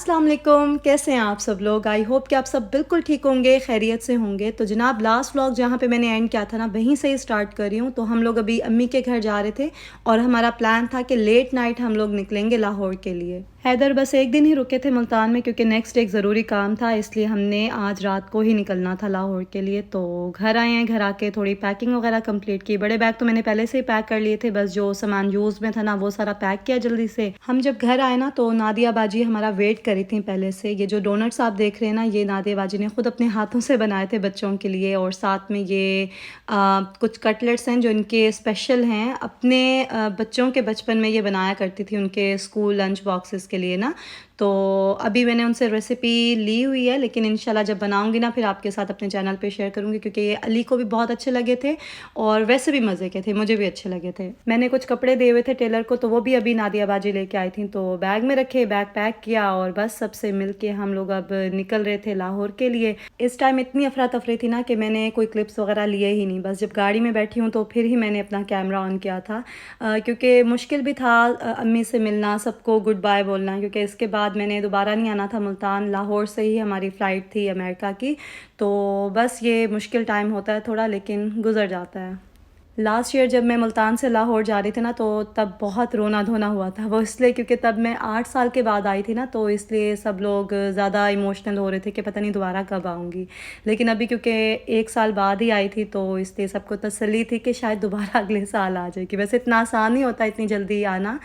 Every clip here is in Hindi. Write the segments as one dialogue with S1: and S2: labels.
S1: अस्सलाम वालेकुम, कैसे हैं आप सब लोग। आई होप कि आप सब बिल्कुल ठीक होंगे, खैरियत से होंगे। तो जनाब लास्ट व्लॉग जहाँ पे मैंने एंड किया था ना, वहीं से ही स्टार्ट कर रही हूँ। तो हम लोग अभी अम्मी के घर जा रहे थे और हमारा प्लान था कि लेट नाइट हम लोग निकलेंगे लाहौर के लिए। हैदर बस एक दिन ही रुके थे मुल्तान में, क्योंकि नेक्स्ट एक ज़रूरी काम था, इसलिए हमने आज रात को ही निकलना था लाहौर के लिए। तो घर आए हैं, घर आके थोड़ी पैकिंग वगैरह कंप्लीट की। बड़े बैग तो मैंने पहले से ही पैक कर लिए थे, बस जो सामान यूज़ में था ना वो सारा पैक किया जल्दी से। हम जब घर आए ना तो नादिया बाजी हमारा वेट करी थी पहले से। ये जो डोनट्स आप देख रहे हैं ना, ये नादिया बाजी ने खुद अपने हाथों से बनाए थे बच्चों के लिए। और साथ में ये कुछ कटलेट्स हैं जो इनके स्पेशल हैं, अपने बच्चों के बचपन में ये बनाया करती थी उनके स्कूल लंच बॉक्सेस के लिए ना। तो अभी मैंने उनसे रेसिपी ली हुई है, लेकिन इंशाल्लाह जब बनाऊंगी ना फिर आपके साथ अपने चैनल पे शेयर करूंगी, क्योंकि ये अली को भी बहुत अच्छे लगे थे और वैसे भी मज़े के थे, मुझे भी अच्छे लगे थे। मैंने कुछ कपड़े दिए हुए थे टेलर को, तो वो भी अभी नादिया बाजी लेके आई थी। तो बैग में रखे, बैग पैक किया और बस सबसे मिल के हम लोग अब निकल रहे थे लाहौर के लिए। इस टाइम इतनी अफरा तफरी थी ना कि मैंने कोई क्लिप्स वगैरह लिए ही नहीं। बस जब गाड़ी में बैठी हूँ तो फिर ही मैंने अपना कैमरा ऑन किया था, क्योंकि मुश्किल भी था अम्मी से मिलना, सबको गुड बाय बोलना, क्योंकि इसके बाद मैंने दोबारा नहीं आना था मुल्तान। लाहौर से ही हमारी फ़्लाइट थी अमेरिका की। तो बस ये मुश्किल टाइम होता है थोड़ा, लेकिन गुजर जाता है। लास्ट ईयर जब मैं मुल्तान से लाहौर जा रही थी ना, तो तब बहुत रोना धोना हुआ था। वो इसलिए क्योंकि तब मैं 8 साल के बाद आई थी ना, तो इसलिए सब लोग ज़्यादा इमोशनल हो रहे थे कि पता नहीं दोबारा कब आऊँगी। लेकिन अभी क्योंकि 1 साल बाद ही आई थी, तो इसलिए सबको तसल्ली थी कि शायद दोबारा अगले साल आ जाएगी। वैसे इतना आसान नहीं होता इतनी जल्दी आना,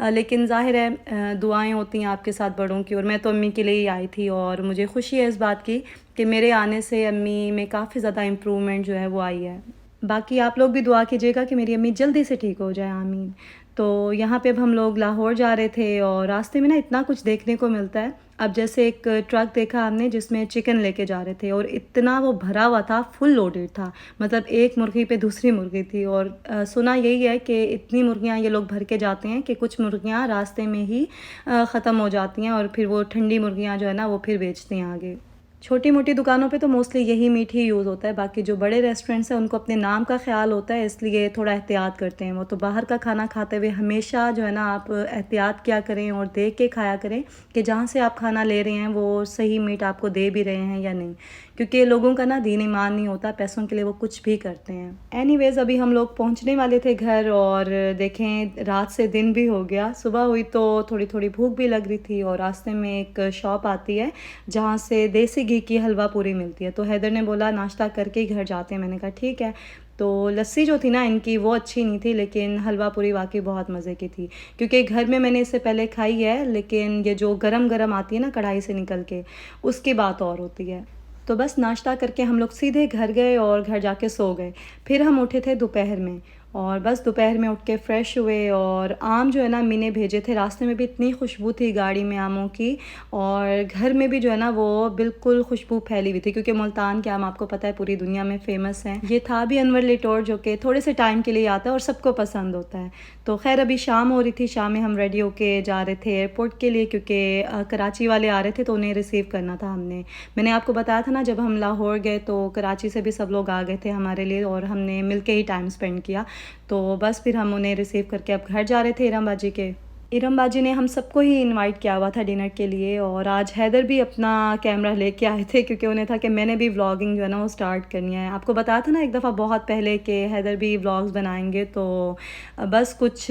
S1: लेकिन ज़ाहिर है दुआएँ होती हैं आपके साथ बड़ों की। और मैं तो अम्मी के लिए ही आई थी और मुझे खुशी है इस बात की कि मेरे आने से अम्मी में काफ़ी ज़्यादा इम्प्रूवमेंट जो है वो आई है। बाकी आप लोग भी दुआ कीजिएगा कि मेरी अम्मी जल्दी से ठीक हो जाए, आमीन। तो यहाँ पे अब हम लोग लाहौर जा रहे थे और रास्ते में ना इतना कुछ देखने को मिलता है। अब जैसे एक ट्रक देखा हमने जिसमें चिकन लेके जा रहे थे और इतना वो भरा हुआ था, फुल लोडेड था। मतलब एक मुर्गी पे दूसरी मुर्गी थी। और सुना यही है कि इतनी मुर्गियाँ ये लोग भर के जाते हैं कि कुछ मुर्गियाँ रास्ते में ही ख़त्म हो जाती हैं और फिर वो ठंडी मुर्गियाँ जो है ना वो फिर बेचते हैं आगे। छोटी मोटी दुकानों पे तो मोस्टली यही मीट ही यूज़ होता है। बाकी जो बड़े रेस्टोरेंट्स हैं उनको अपने नाम का ख्याल होता है, इसलिए थोड़ा एहतियात करते हैं वो। तो बाहर का खाना खाते हुए हमेशा जो है ना आप एहतियात किया करें और देख के खाया करें कि जहाँ से आप खाना ले रहे हैं वो सही मीट आपको दे भी रहे हैं या नहीं, क्योंकि लोगों का ना दीन ईमान नहीं होता, पैसों के लिए वो कुछ भी करते हैं। एनीवेज़ अभी हम लोग पहुँचने वाले थे घर और देखें रात से दिन भी हो गया। सुबह हुई तो थोड़ी थोड़ी भूख भी लग रही थी और रास्ते में एक शॉप आती है जहाँ से देसी घी की हलवा पूरी मिलती है। तो हैदर ने बोला नाश्ता करके ही घर जाते हैं। मैंने कहा ठीक है। तो लस्सी जो थी ना इनकी वो अच्छी नहीं थी, लेकिन हलवा पूरी वाकई बहुत मज़े की थी। क्योंकि घर में मैंने इससे पहले खाई है, लेकिन ये जो गरम गरम आती है ना कढ़ाई से निकल के, उसकी बात और होती है। तो बस नाश्ता करके हम लोग सीधे घर गए और घर जाके सो गए। फिर हम उठे थे दोपहर में और बस दोपहर में उठ के फ़्रेश हुए। और आम जो है ना अम्मी ने भेजे थे, रास्ते में भी इतनी खुशबू थी गाड़ी में आमों की, और घर में भी जो है ना वो बिल्कुल खुशबू फैली हुई थी, क्योंकि मुल्तान के आम आपको पता है पूरी दुनिया में फ़ेमस हैं। ये था भी अनवर लिटोर, जो कि थोड़े से टाइम के लिए आता है और सबको पसंद होता है। तो खैर अभी शाम हो रही थी, शाम में हम रेडी होके जा रहे थे एयरपोर्ट के लिए, क्योंकि कराची वाले आ रहे थे तो उन्हें रिसीव करना था हमने। मैंने आपको बताया था ना जब हम लाहौर गए तो कराची से भी सब लोग आ गए थे हमारे लिए और हमने मिल के ही टाइम स्पेंड किया। तो बस फिर हम उन्हें रिसीव करके अब घर जा रहे थे इरम बाजी के। इरम बाजी ने हम सबको ही इनवाइट किया हुआ था डिनर के लिए। और आज हैदर भी अपना कैमरा लेके आए थे, क्योंकि उन्हें था कि मैंने भी व्लॉगिंग जो है ना वो स्टार्ट करनी है। आपको बताया था ना एक दफ़ा बहुत पहले कि हैदर भी व्लॉग्स बनाएंगे, तो बस कुछ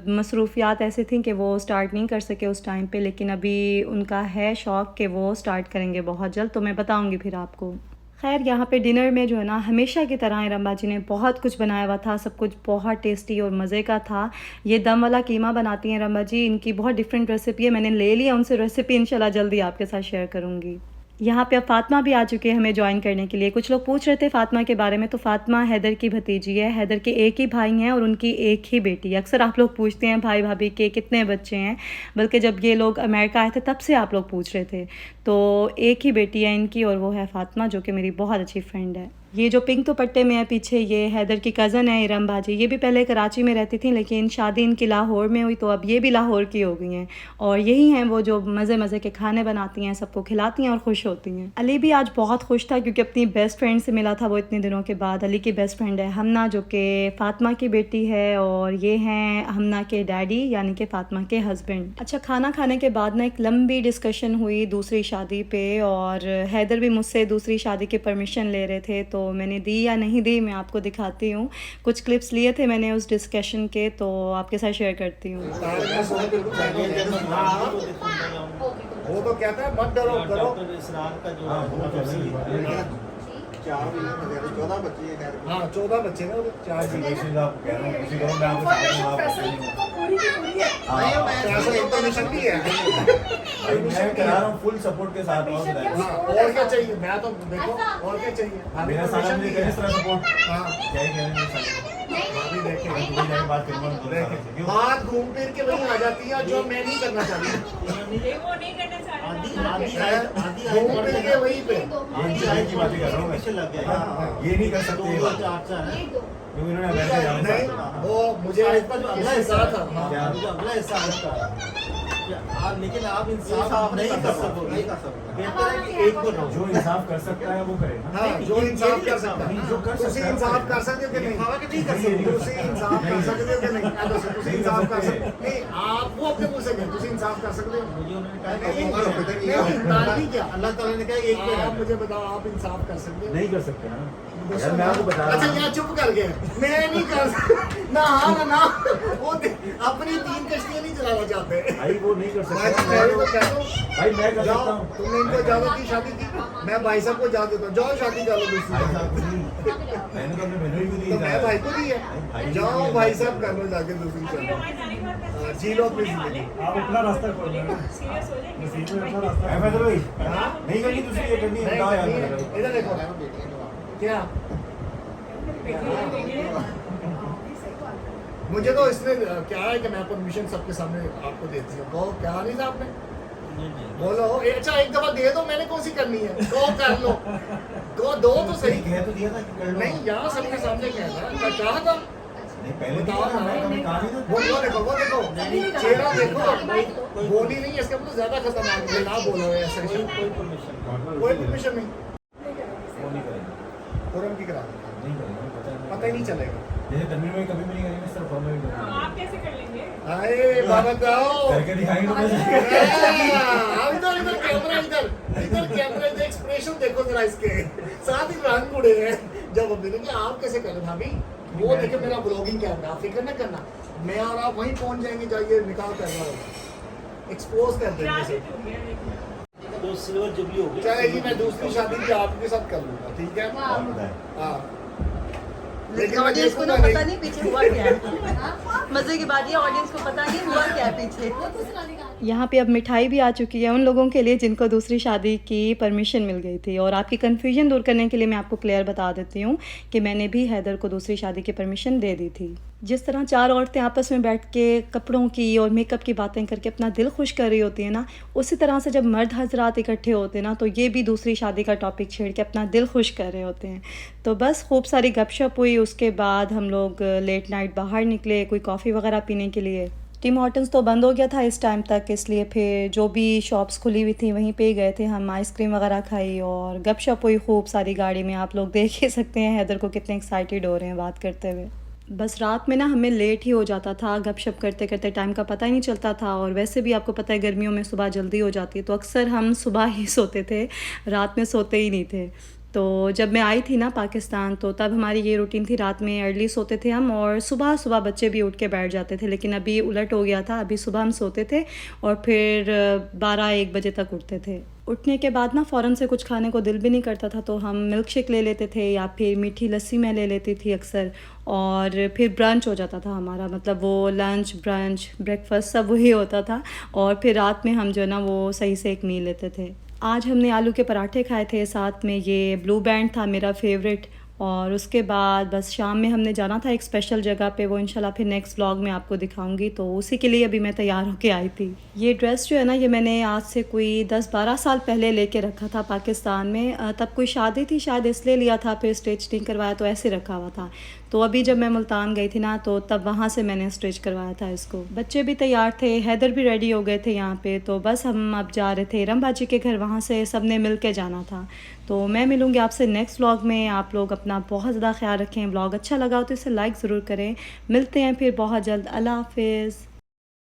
S1: मसरूफियात ऐसी थी कि वो स्टार्ट नहीं कर सके उस टाइम पे, लेकिन अभी उनका है शौक़ कि वो स्टार्ट करेंगे बहुत जल्द, तो मैं बताऊँगी फिर आपको। खैर यहाँ पे डिनर में जो है ना हमेशा की तरह इरम बाजी ने बहुत कुछ बनाया हुआ था, सब कुछ बहुत टेस्टी और मज़े का था। ये दम वाला कीमा बनाती हैं इरम बाजी, इनकी बहुत डिफरेंट रेसिपी है, मैंने ले लिया उनसे रेसिपी, इंशाल्लाह जल्दी आपके साथ शेयर करूँगी। यहाँ पे अब फ़ातिमा भी आ चुकी है हमें ज्वाइन करने के लिए। कुछ लोग पूछ रहे थे फ़ातिमा के बारे में, तो फ़ातिमा हैदर की भतीजी है। हैदर के एक ही भाई हैं और उनकी एक ही बेटी है। अक्सर आप लोग पूछते हैं भाई भाभी के कितने बच्चे हैं, बल्कि जब ये लोग अमेरिका आए थे तब से आप लोग पूछ रहे थे। तो एक ही बेटी है इनकी और वो है फ़ातिमा, जो कि मेरी बहुत अच्छी फ्रेंड है। ये जो पिंक दुपट्टे में है पीछे, ये हैदर की कज़न है इरम बाजी। ये भी पहले कराची में रहती थी, लेकिन शादी इनकी लाहौर में हुई, तो अब ये भी लाहौर की हो गई हैं। और यही हैं वो जो मज़े मज़े के खाने बनाती हैं, सबको खिलाती हैं और खुश होती हैं। अली भी आज बहुत खुश था क्योंकि अपनी बेस्ट फ्रेंड से मिला था वो इतने दिनों के बाद। अली की बेस्ट फ्रेंड है हमना, जो कि फ़ातिमा की बेटी है, और ये हैं हमना के डैडी यानी कि फ़ातिमा के हस्बैंड। अच्छा, खाना खाने के बाद ना एक लंबी डिस्कशन हुई दूसरी शादी पे, और हैदर भी मुझसे दूसरी शादी की परमिशन ले रहे थे, तो मैंने दी या नहीं दी मैं आपको दिखाती हूँ। कुछ क्लिप्स लिए थे मैंने उस डिस्कशन के, तो आपके साथ शेयर करती हूँ।
S2: वो तो कहता है मत डरो करो।
S3: चार महीने वगैरह 14 बच्चे हैं खैर।
S2: हाँ 14 बच्चे ना, 4 जी।
S3: आपको कह रहा हूँ किसी को मैं आपको
S2: इन्फॉर्मेशन भी है।
S3: मैं कह रहा हूँ फुल सपोर्ट के साथ।
S2: और क्या चाहिए, मैं तो देखो और क्या चाहिए।
S3: मेरा साला मुझे करे इस तरह सपोर्ट।
S2: हाँ
S3: क्या ही कह रहे हैं साले।
S2: भाभी देखे
S3: दुबई जाके बात करूँगा।
S2: बात घूम फिर के वहीं आ जाती है जो मैं नहीं करना चाहती। घूम फिर के वहीं पे
S3: ये की बातें कर रहा हूँ मैं। ये नहीं कर सकते ये बात। क्योंकि इन्होंने अमेरिका जाना
S2: नहीं,
S3: था।
S2: वो मुझे
S4: अगला हिस्सा था।
S2: हाँ।
S4: अगला हिस्सा आप, लेकिन आप इंसाफ नहीं कर सकते। बेहतर है कि एक को रहो।
S3: जो इंसाफ कर सकता है वो करे ना।
S2: हाँ, जो इंसाफ कर सकता है,
S3: जो कर
S2: तुसी
S3: सकता है
S2: इंसाफ कर सकते हो कि नहीं?
S4: दिखावा कि नहीं कर सकते।
S2: तुसी इंसाफ कर सकते हो कि नहीं? तुसी इंसाफ कर सकते नहीं, आप वो अपने मुंह से कहें, तुसी इंसाफ कर सकते हो?
S4: मुझे उन्होंने कहा
S2: नहीं, ताली क्या?
S4: अल्लाह ताला ने कहा एक पे
S2: आप मुझे बताओ, आप इंसाफ कर सकते हो?
S3: नहीं कर सकते ना यार, मैं आपको बता
S2: अच्छा
S3: रहा हूँ।
S2: यहाँ चुप कर गए, मैं नहीं कर सकता ना। हाँ ना ना, वो अपनी 3 कश्तियाँ नहीं चलाना चाहते।
S3: भाई वो नहीं कर
S2: मैं
S3: सकता।
S2: तो कहता हूँ,
S3: भाई मैं कर
S2: जाओ,
S3: सकता हूँ।
S2: तुमने इनको इजाजत दी शादी की, मैं भाई साहब को इजाजत देता हूँ, जाओ शादी कर लो दूसरी।
S3: भाई साहब को नहीं। मैंने तो अपने बहनों को दी
S2: तो मैं
S3: इजाजत।
S2: भाई को दी है,
S3: भाई
S2: जाओ
S3: को
S2: भाई
S3: दी
S2: साहब कर लो जाके दूसरी चलो। जी लो अपनी जिंदगी।
S5: आप अपना रास्ता खोल रहे हैं नसीब में अपना रास्ता।
S3: अहमद भाई
S2: हाँ?
S3: नहीं करनी दूसरी ये करनी है,
S2: नहीं,
S3: बताओ यार
S2: नहीं,
S3: मेरे को।
S2: इधर देखो क्या मुझे तो इसने क्या है कि मैं परमिशन सबके सामने आपको देती हूँ। कहो क्या नहीं था आपने, बोलो अच्छा एक दफा दे दो, मैंने कौन सी करनी है, कहो कर लो, दो तो सही।
S3: कह तो दिया था कि कर लो।
S2: नहीं यहाँ सबके सामने कहना क्या था,
S3: नहीं पहले
S2: बताओ
S3: बताओ
S2: ना।
S3: ना, मैं कहा नहीं था।
S2: वो देखो चेहरा देखो, बोली नहीं है, इसके मतलब ज्यादा खतरनाक है ना, बोलो ऐसे कोई परमिशन नहीं,
S3: वो नहीं करेंगे।
S2: फोरम की करा
S3: नहीं करेंगे,
S2: पता ही नहीं चलेगा।
S3: जैसे तनवीर में कभी भी नहीं करेंगे, इस तरह फॉर्म में भी करेंगे।
S6: आप कैसे कर लेंगे?
S2: अरे बाबा जाओ
S3: करके दिखाएंगे तो कैसे?
S2: अब इधर कैमरा, इधर कैमरा, इधर एक्सप्रेशन देखो जरा इसके, साथ ही रंग उड़े हैं जब हम देखेंगे। आप कैसे करें भाभी, वो देखे मेरा ब्लॉगिंग कैमरा, आप फिक्र न करना, मैं और आप वहीं पहुंच जाएंगे, जाइए निकाल करना होगा, एक्सपोज कर देंगे इसे।
S4: तो सिल्वर जुबली हो गई।
S2: चलेगी, मैं दूसरी शादी भी आपके साथ कर लूंगा, ठीक है?
S3: और बताएं।
S2: हाँ
S7: लेकिन ऑडियंस को ना पता नहीं पीछे हुआ क्या है। मजे की बात ये, ऑडियंस को पता नहीं हुआ क्या है पीछे।
S1: यहाँ पे अब मिठाई भी आ चुकी है उन लोगों के लिए जिनको दूसरी शादी की परमिशन मिल गई थी। और आपकी कन्फ्यूजन दूर करने के लिए मैं आपको क्लियर बता देती हूँ कि मैंने भी हैदर को दूसरी शादी की परमिशन दे दी थी। जिस तरह 4 औरतें आपस में बैठ के कपड़ों की और मेकअप की बातें करके अपना दिल खुश कर रही होती है ना, उसी तरह से जब मर्द हजरात इकट्ठे होते हैं ना, तो ये भी दूसरी शादी का टॉपिक छेड़ के अपना दिल खुश कर रहे होते हैं। तो बस खूब सारी गपशप हुई, उसके बाद हम लोग लेट नाइट बाहर निकले कोई कॉफ़ी वगैरह पीने के लिए। टिम हॉर्टन्स तो बंद हो गया था इस टाइम तक, इसलिए फिर जो भी शॉप्स खुली हुई थी वहीं पे ही गए थे हम। आइसक्रीम वगैरह खाई और गपशप हुई खूब सारी गाड़ी में। आप लोग देख ही सकते हैं हैदर को कितने एक्साइटेड हो रहे हैं बात करते हुए। बस रात में ना हमें लेट ही हो जाता था, गपशप करते करते टाइम का पता ही नहीं चलता था। और वैसे भी आपको पता है गर्मियों में सुबह जल्दी हो जाती है, तो अक्सर हम सुबह ही सोते थे, रात में सोते ही नहीं थे। तो जब मैं आई थी ना पाकिस्तान, तो तब हमारी ये रूटीन थी, रात में अर्ली सोते थे हम और सुबह सुबह बच्चे भी उठ के बैठ जाते थे। लेकिन अभी उलट हो गया था, अभी सुबह हम सोते थे और फिर 12-1 बजे तक उठते थे। उठने के बाद ना फ़ौरन से कुछ खाने को दिल भी नहीं करता था, तो हम मिल्क शेक ले लेते थे या फिर मीठी लस्सी मैं ले लेती थी अक्सर। और फिर ब्रंच हो जाता था हमारा, मतलब वो लंच ब्रंच ब्रेकफास्ट सब वही होता था। और फिर रात में हम जो है ना वो सही से एक मील लेते थे। आज हमने आलू के पराठे खाए थे, साथ में ये ब्लू बैंड था मेरा फेवरेट, और उसके बाद बस शाम में हमने जाना था एक स्पेशल जगह पे, वो इंशाल्लाह फिर नेक्स्ट व्लॉग में आपको दिखाऊंगी। तो उसी के लिए अभी मैं तैयार होके आई थी। ये ड्रेस जो है ना, ये मैंने आज से कोई 10-12 साल पहले लेके रखा था पाकिस्तान में। तब कोई शादी थी शायद, इसलिए लिया था, फिर स्टिच नहीं करवाया तो ऐसे रखा हुआ था। तो अभी जब मैं मुल्तान गई थी ना, तो तब वहाँ से मैंने स्टिच करवाया था इसको। बच्चे भी तैयार थे, हैदर भी रेडी हो गए थे यहाँ पे। तो बस हम अब जा रहे थे इरम बाजी के घर, वहाँ से सब ने मिल के जाना था। तो मैं मिलूँगी आपसे नेक्स्ट व्लॉग में। आप लोग अपना बहुत ज़्यादा ख्याल रखें। व्लॉग अच्छा लगा हो तो इसे लाइक ज़रूर करें। मिलते हैं फिर बहुत जल्द। अल्लाह हाफिज़।